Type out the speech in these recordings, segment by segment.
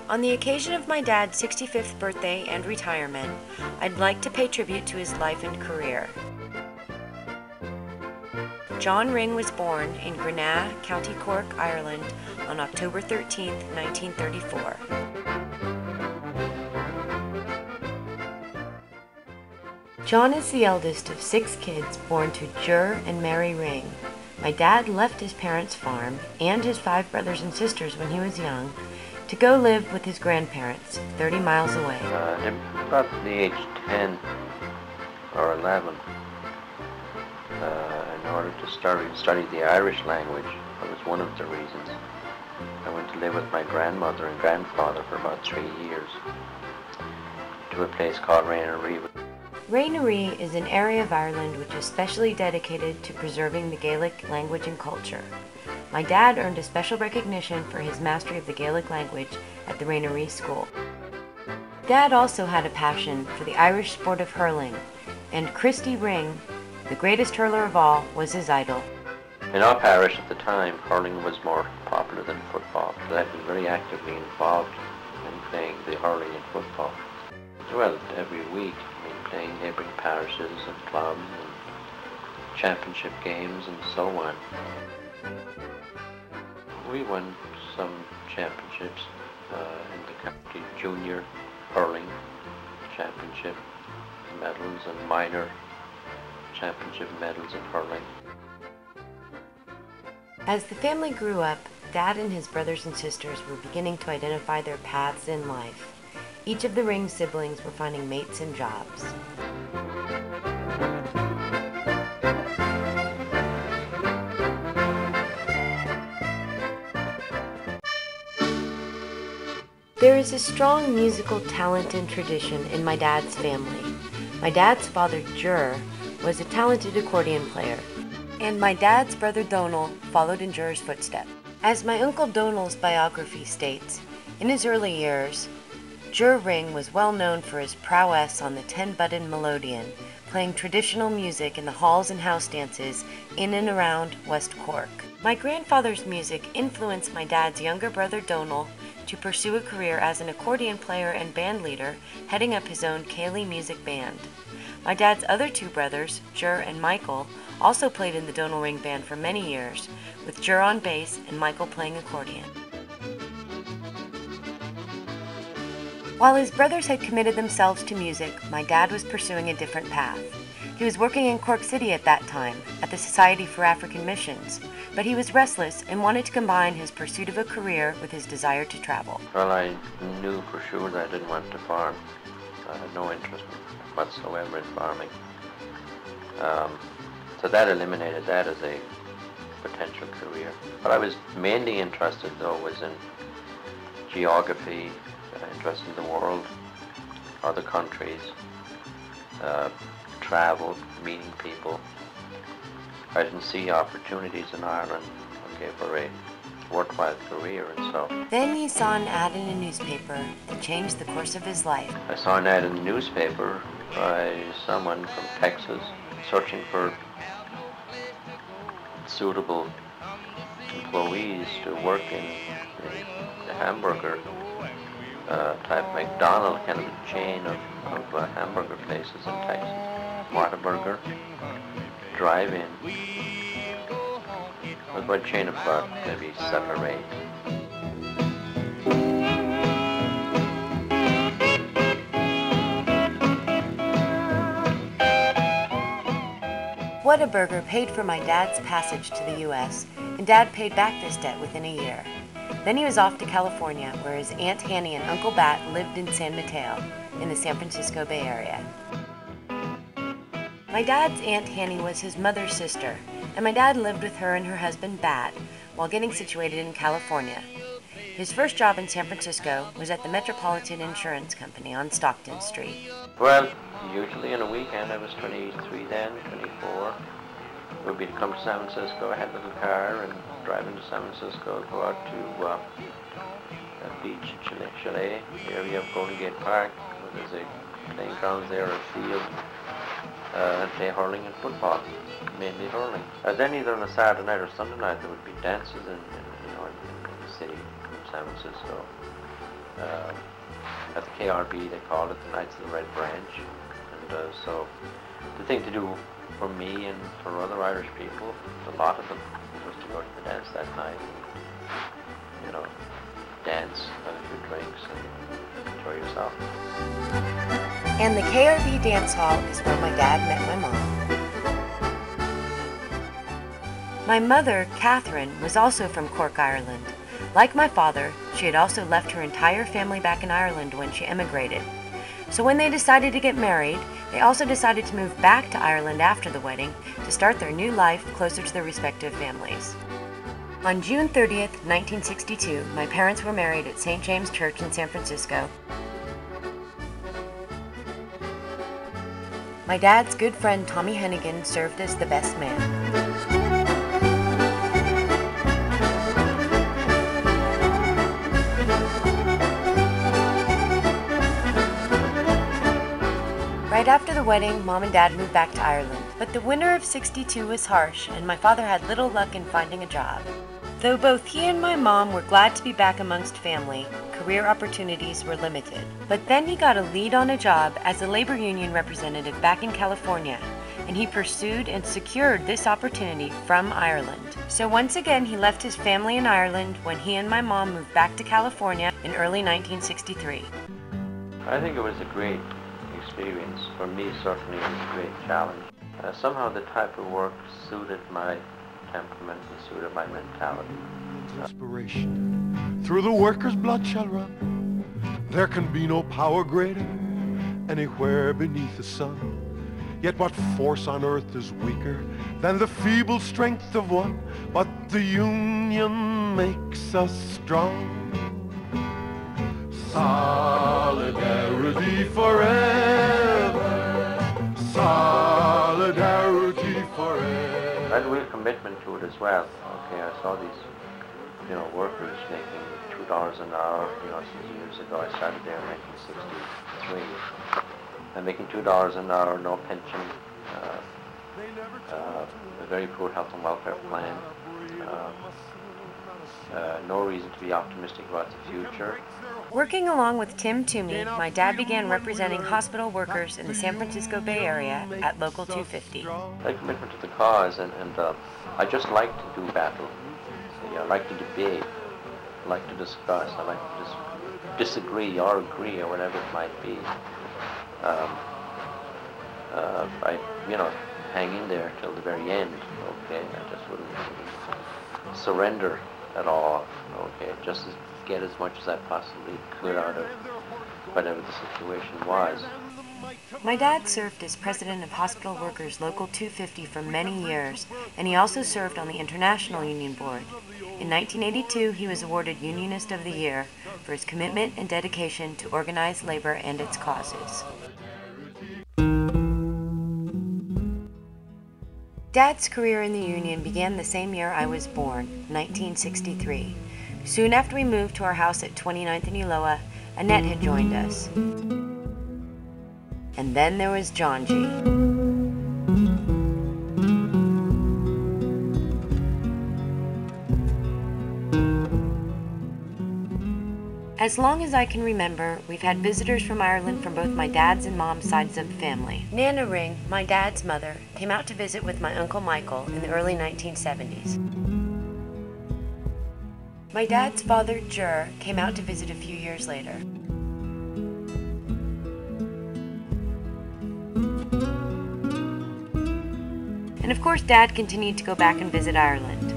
On the occasion of my dad's 65th birthday and retirement, I'd like to pay tribute to his life and career. John Ring was born in Grenagh, County Cork, Ireland on October 13, 1934. John is the eldest of 6 kids born to Ger and Mary Ring. My dad left his parents' farm and his 5 brothers and sisters when he was young to go live with his grandparents 30 miles away. About the age 10 or 11, in order to study the Irish language, that was one of the reasons. I went to live with my grandmother and grandfather for about 3 years to a place called Grenagh. Grenagh is an area of Ireland which is specially dedicated to preserving the Gaelic language and culture. My dad earned a special recognition for his mastery of the Gaelic language at the Grenagh School. Dad also had a passion for the Irish sport of hurling, and Christy Ring, the greatest hurler of all, was his idol. In our parish at the time, hurling was more popular than football, so I've been very actively involved in playing the hurling and football. Well, every week, playing neighbouring parishes and clubs and championship games and so on. We won some championships in the county junior hurling championship medals and minor championship medals in hurling. As the family grew up, Dad and his brothers and sisters were beginning to identify their paths in life. Each of the Ring siblings were finding mates and jobs. There is a strong musical talent and tradition in my dad's family. My dad's father, Ger, was a talented accordion player, and my dad's brother Donal followed in Ger's footsteps. As my uncle Donal's biography states, in his early years, Ger Ring was well known for his prowess on the 10-button melodeon, playing traditional music in the halls and house dances in and around West Cork. My grandfather's music influenced my dad's younger brother Donal to pursue a career as an accordion player and band leader, heading up his own Cayley music band. My dad's other 2 brothers, Ger and Michael, also played in the Donal Ring band for many years, with Ger on bass and Michael playing accordion. While his brothers had committed themselves to music, my dad was pursuing a different path. He was working in Cork City at that time, at the Society for African Missions, but he was restless and wanted to combine his pursuit of a career with his desire to travel. Well, I knew for sure that I didn't want to farm. I had no interest whatsoever in farming. So that eliminated that as a potential career. What I was mainly interested, though, was in geography, interested in the world, other countries, travel, meeting people. I didn't see opportunities in Ireland, for a worthwhile career, and so. Then he saw an ad in a newspaper that changed the course of his life. I saw an ad in the newspaper by someone from Texas searching for suitable employees to work in the hamburger type McDonald's, kind of a chain of hamburger places in Texas. Whataburger, drive-in. It was about a chain of about maybe 7 or 8. Whataburger paid for my dad's passage to the U.S., and Dad paid back this debt within a year. Then he was off to California, where his Aunt Hanny and Uncle Bat lived in San Mateo, in the San Francisco Bay Area. My dad's Aunt Hanny was his mother's sister, and my dad lived with her and her husband Bat while getting situated in California. His first job in San Francisco was at the Metropolitan Insurance Company on Stockton Street. Well, usually on a weekend, I was 23 then, 24. It would be to come to San Francisco. I had a little car and drive into San Francisco, go out to a beach chalet area of Golden Gate Park. There's a playing grounds there, a field, and play hurling and football, mainly hurling. Then either on a Saturday night or Sunday night there would be dances in the city of San Francisco. at the KRB, they called it the Knights of the Red Branch. And so the thing to do for me and for other Irish people, a lot of them, was to go to the dance that night and, dance, have a few drinks, and enjoy yourself. And the KRB dance hall is where my dad met my mom. My mother, Catherine, was also from Cork, Ireland. Like my father, she had also left her entire family back in Ireland when she emigrated. So when they decided to get married, they also decided to move back to Ireland after the wedding to start their new life closer to their respective families. On June 30th, 1962, my parents were married at St. James Church in San Francisco. My dad's good friend Tommy Hennigan served as the best man. Right after the wedding, Mom and Dad moved back to Ireland, but the winter of '62 was harsh and my father had little luck in finding a job. Though both he and my mom were glad to be back amongst family, career opportunities were limited. But then he got a lead on a job as a labor union representative back in California, and he pursued and secured this opportunity from Ireland. So once again, he left his family in Ireland when he and my mom moved back to California in early 1963. I think it was a great experience. For me, certainly, it was a great challenge. Somehow the type of work suited my temperament and suited my mentality. Inspiration through the workers' blood shall run. There can be no power greater anywhere beneath the sun. Yet what force on earth is weaker than the feeble strength of one? But the union makes us strong. Solidarity forever. Solidarity forever. I had a real commitment to it as well. Okay, I saw these, workers making $2 an hour. Some years ago I started there in 1963. And making $2 an hour, no pension, a very poor health and welfare plan, no reason to be optimistic about the future. Working along with Tim Toomey, my dad began representing hospital workers in the San Francisco Bay Area at Local 250. I had commitment to the cause, and I just like to do battle. I like to debate, I like to discuss, I like to disagree or agree or whatever it might be. I hang in there till the very end, okay? I just wouldn't surrender at all, okay? Just to get as much as I possibly could out of whatever the situation was. My dad served as president of Hospital Workers Local 250 for many years, and he also served on the International Union Board. In 1982, he was awarded Unionist of the Year for his commitment and dedication to organized labor and its causes. Dad's career in the union began the same year I was born, 1963. Soon after we moved to our house at 29th and Eloa, Annette had joined us. And then there was John G. As long as I can remember, we've had visitors from Ireland from both my dad's and mom's sides of the family. Nana Ring, my dad's mother, came out to visit with my Uncle Michael in the early 1970s. My dad's father, Jer, came out to visit a few years later. And of course, Dad continued to go back and visit Ireland.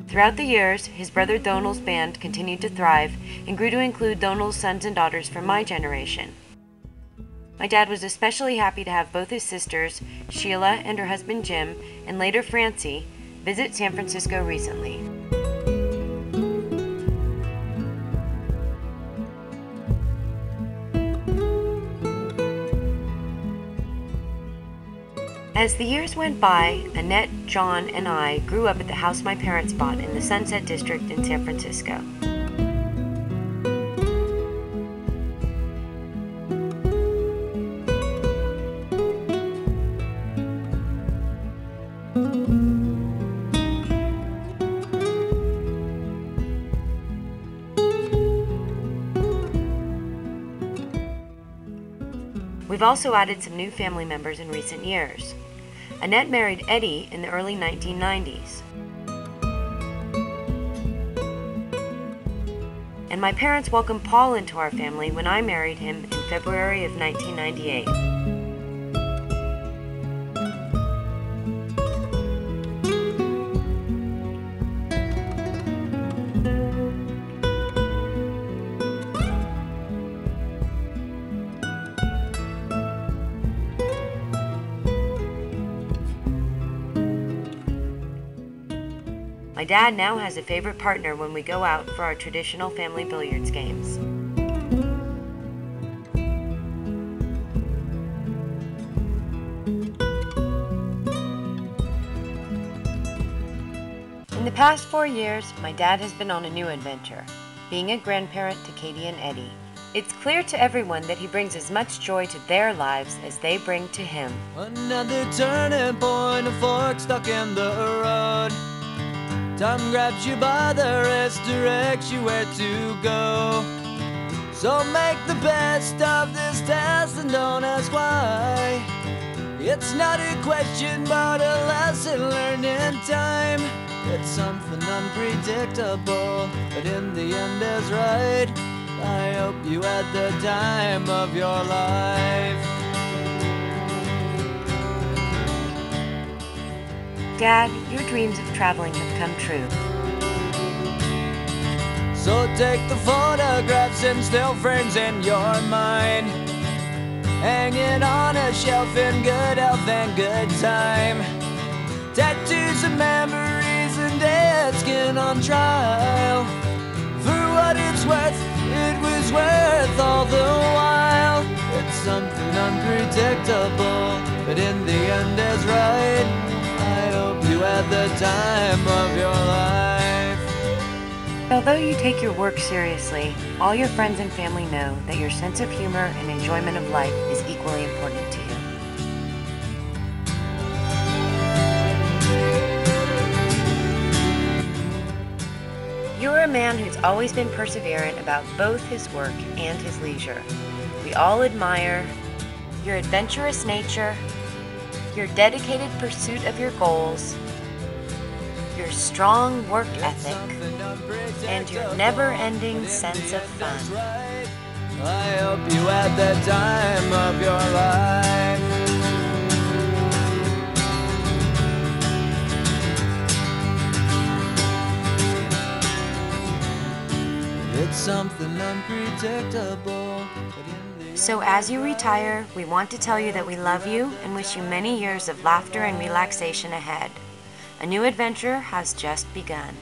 Throughout the years, his brother Donald's band continued to thrive and grew to include Donald's sons and daughters from my generation. My dad was especially happy to have both his sisters, Sheila and her husband Jim, and later Francie, visit San Francisco recently. As the years went by, Annette, John, and I grew up at the house my parents bought in the Sunset District in San Francisco. We've also added some new family members in recent years. Annette married Eddie in the early 1990s. And my parents welcomed Paul into our family when I married him in February of 1998. My dad now has a favorite partner when we go out for our traditional family billiards games. In the past 4 years, my dad has been on a new adventure, being a grandparent to Katie and Eddie. It's clear to everyone that he brings as much joy to their lives as they bring to him. Another turning point, a fork stuck in the road. Time grabs you by the wrist, directs you where to go. So make the best of this test and don't ask why. It's not a question but a lesson learned in time. It's something unpredictable, but in the end is right. I hope you had the time of your life. Dad, your dreams of traveling have come true. So take the photographs and still frames in your mind. Hang it on a shelf in good health and good time. Tattoos of memories and dead skin on trial. For what it's worth, it was worth all the while. It's something unpredictable, but in the end is right. I hope you had the time of your life. Although you take your work seriously, all your friends and family know that your sense of humor and enjoyment of life is equally important to you. You're a man who's always been perseverant about both his work and his leisure. We all admire your adventurous nature, your dedicated pursuit of your goals, your strong work ethic, and your never-ending sense of fun. I hope you had the time of your life. It's something unpredictable. So as you retire, we want to tell you that we love you and wish you many years of laughter and relaxation ahead. A new adventure has just begun.